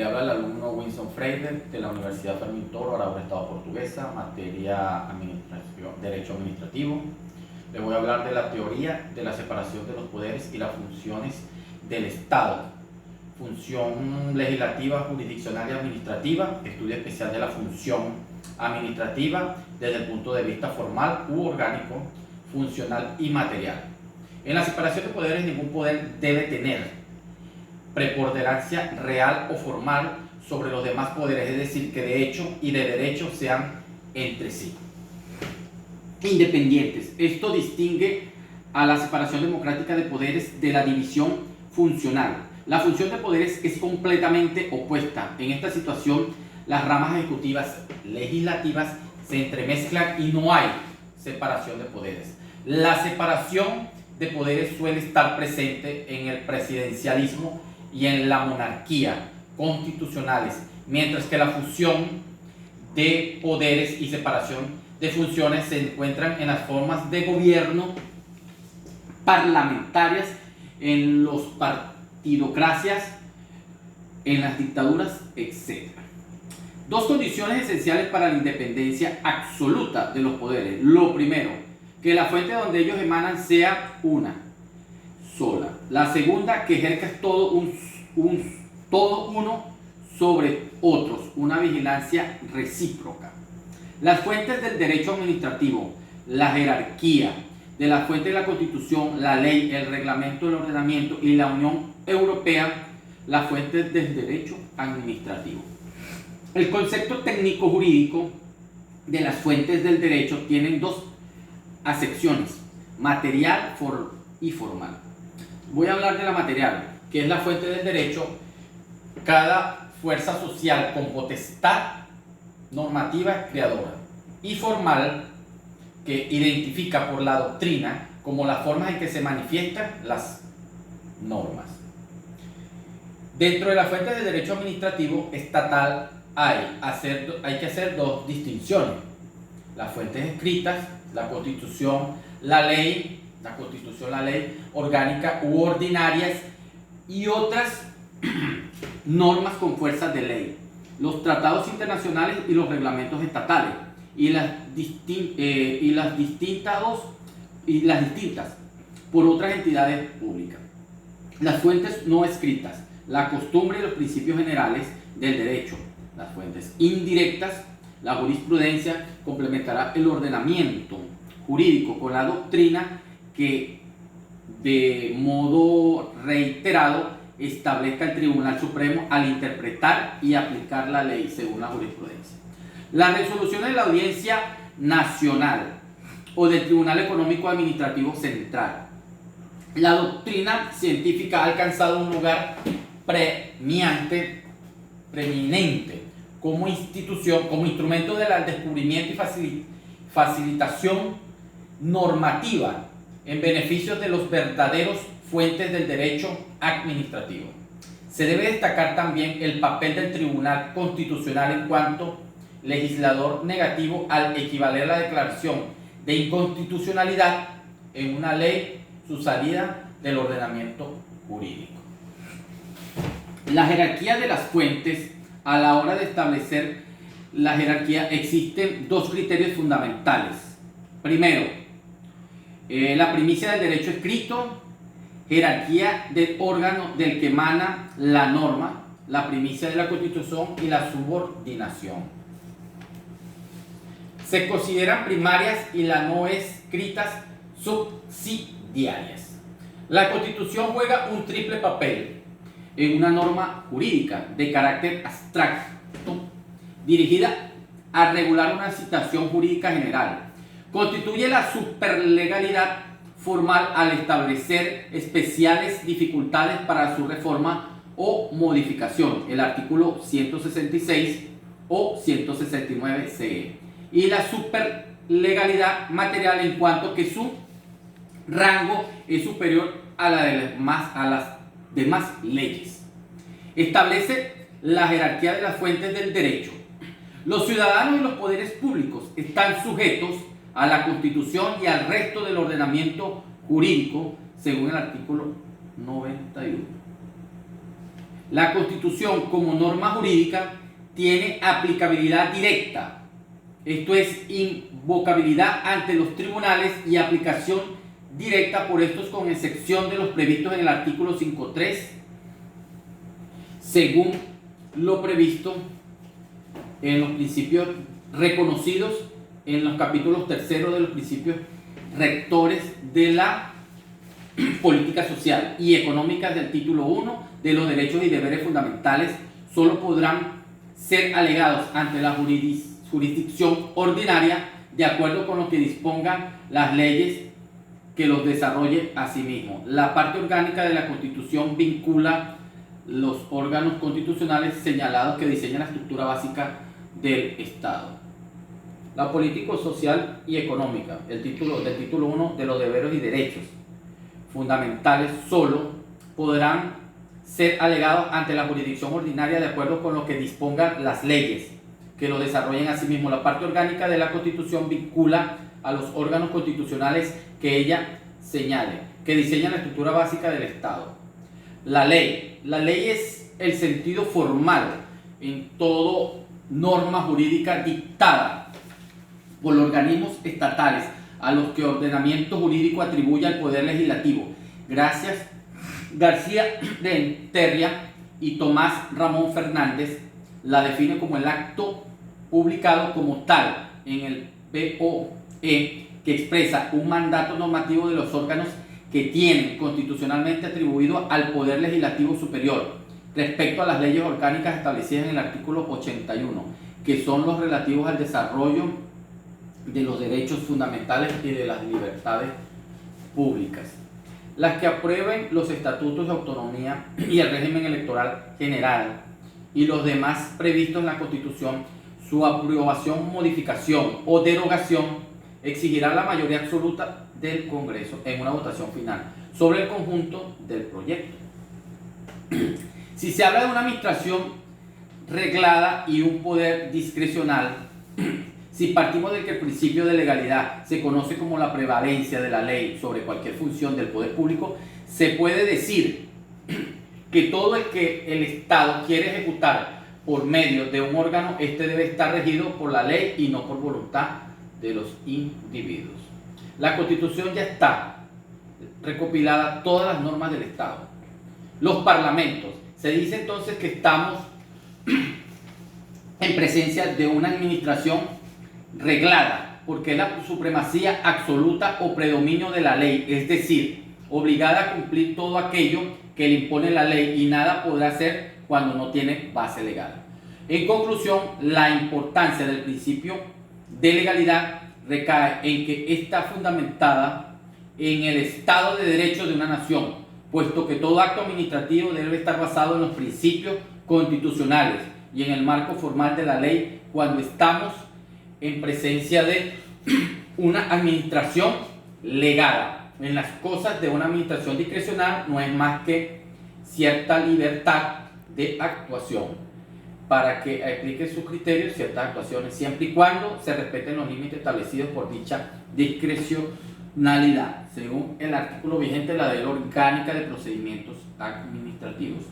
habla el alumno Winston Freire de la Universidad Fermín Toro, Aragua, Estado Portuguesa, materia Derecho Administrativo. Le voy a hablar de la teoría de la separación de los poderes y las funciones del Estado. Función legislativa, jurisdiccional y administrativa, estudio especial de la función administrativa desde el punto de vista formal u orgánico, funcional y material. En la separación de poderes, ningún poder debe tener preponderancia real o formal sobre los demás poderes, es decir, que de hecho y de derecho sean entre sí independientes. Esto distingue a la separación democrática de poderes de la división funcional. La función de poderes es completamente opuesta. En esta situación, las ramas ejecutivas, legislativas se entremezclan y no hay separación de poderes. La separación de poderes suele estar presente en el presidencialismo y en la monarquía constitucionales, mientras que la fusión de poderes y separación de funciones se encuentran en las formas de gobierno parlamentarias, en los partidocracias, en las dictaduras, etc. Dos condiciones esenciales para la independencia absoluta de los poderes. Lo primero, que la fuente donde ellos emanan sea una sola. La segunda, que ejerzas todo uno sobre otros, una vigilancia recíproca. Las fuentes del derecho administrativo, la jerarquía de la fuente de la Constitución, la ley, el reglamento del ordenamiento y la Unión Europea, las fuentes del derecho administrativo. El concepto técnico jurídico de las fuentes del derecho tienen dos acepciones, material y formal. Voy a hablar de la material, que es la fuente del derecho. Cada fuerza social con potestad normativa creadora, y formal, que identifica por la doctrina como las formas en que se manifiestan las normas. Dentro de la fuente del derecho administrativo estatal hay que hacer dos distinciones: las fuentes escritas, la Constitución, la ley orgánica u ordinarias, y otras normas con fuerza de ley, los tratados internacionales y los reglamentos estatales, y las distintas por otras entidades públicas. Las fuentes no escritas, la costumbre y los principios generales del derecho. Las fuentes indirectas, la jurisprudencia complementará el ordenamiento jurídico con la doctrina que de modo reiterado establezca el Tribunal Supremo al interpretar y aplicar la ley según la jurisprudencia. Las resoluciones de la Audiencia Nacional o del Tribunal Económico Administrativo Central. La doctrina científica ha alcanzado un lugar preeminente como institución, como instrumento del descubrimiento y facilitación normativa en beneficio de los verdaderos fuentes del derecho administrativo. Se debe destacar también el papel del Tribunal Constitucional en cuanto legislador negativo al equivaler la declaración de inconstitucionalidad en una ley su salida del ordenamiento jurídico. La jerarquía de las fuentes. A la hora de establecer la jerarquía existen dos criterios fundamentales. Primero, la primicia del derecho escrito, jerarquía del órgano del que emana la norma, la primicia de la Constitución y la subordinación. Se consideran primarias y las no escritas subsidiarias. La Constitución juega un triple papel en una norma jurídica de carácter abstracto dirigida a regular una situación jurídica general. Constituye la superlegalidad formal al establecer especiales dificultades para su reforma o modificación, el artículo 166 o 169 CE, y la superlegalidad material en cuanto que su rango es superior a las demás leyes. Establece la jerarquía de las fuentes del derecho. Los ciudadanos y los poderes públicos están sujetos a la Constitución y al resto del ordenamiento jurídico según el artículo 91. La Constitución como norma jurídica tiene aplicabilidad directa, esto es invocabilidad ante los tribunales y aplicación directa por estos con excepción de los previstos en el artículo 5.3, según lo previsto en los principios reconocidos en los capítulos terceros de los principios rectores de la política social y económica del título 1 de los derechos y deberes fundamentales. Solo podrán ser alegados ante la jurisdicción ordinaria de acuerdo con lo que dispongan las leyes que los desarrolle a sí mismo. La parte orgánica de la Constitución vincula los órganos constitucionales señalados que diseñan la estructura básica del Estado. La política social y económica, del título 1 de los deberes y derechos fundamentales, solo podrán ser alegados ante la jurisdicción ordinaria de acuerdo con lo que dispongan las leyes que lo desarrollen a sí mismo. La parte orgánica de la Constitución vincula a los órganos constitucionales que ella señale, que diseñan la estructura básica del Estado. La ley es el sentido formal en toda norma jurídica dictada por los organismos estatales a los que ordenamiento jurídico atribuye al Poder Legislativo. García de Terria y Tomás Ramón Fernández la define como el acto publicado como tal en el BOE que expresa un mandato normativo de los órganos que tienen constitucionalmente atribuido al Poder Legislativo Superior respecto a las leyes orgánicas establecidas en el artículo 81, que son los relativos al desarrollo de los derechos fundamentales y de las libertades públicas. Las que aprueben los estatutos de autonomía y el régimen electoral general y los demás previstos en la Constitución, su aprobación, modificación o derogación exigirá la mayoría absoluta del Congreso en una votación final sobre el conjunto del proyecto. Si se habla de una administración reglada y un poder discrecional, si partimos de que el principio de legalidad se conoce como la prevalencia de la ley sobre cualquier función del poder público, se puede decir que todo el que el Estado quiere ejecutar por medio de un órgano, este debe estar regido por la ley y no por voluntad de los individuos. La Constitución ya está recopilada todas las normas del Estado. Los parlamentos. Se dice entonces que estamos en presencia de una administración reglada, porque es la supremacía absoluta o predominio de la ley, es decir, obligada a cumplir todo aquello que le impone la ley y nada podrá hacer cuando no tiene base legal. En conclusión, la importancia del principio de legalidad recae en que está fundamentada en el Estado de Derecho de una nación, puesto que todo acto administrativo debe estar basado en los principios constitucionales y en el marco formal de la ley cuando estamos en presencia de una administración legada. En las cosas de una administración discrecional no es más que cierta libertad de actuación para que aplique sus criterios ciertas actuaciones, siempre y cuando se respeten los límites establecidos por dicha discrecionalidad, según el artículo vigente de la Ley Orgánica de Procedimientos Administrativos.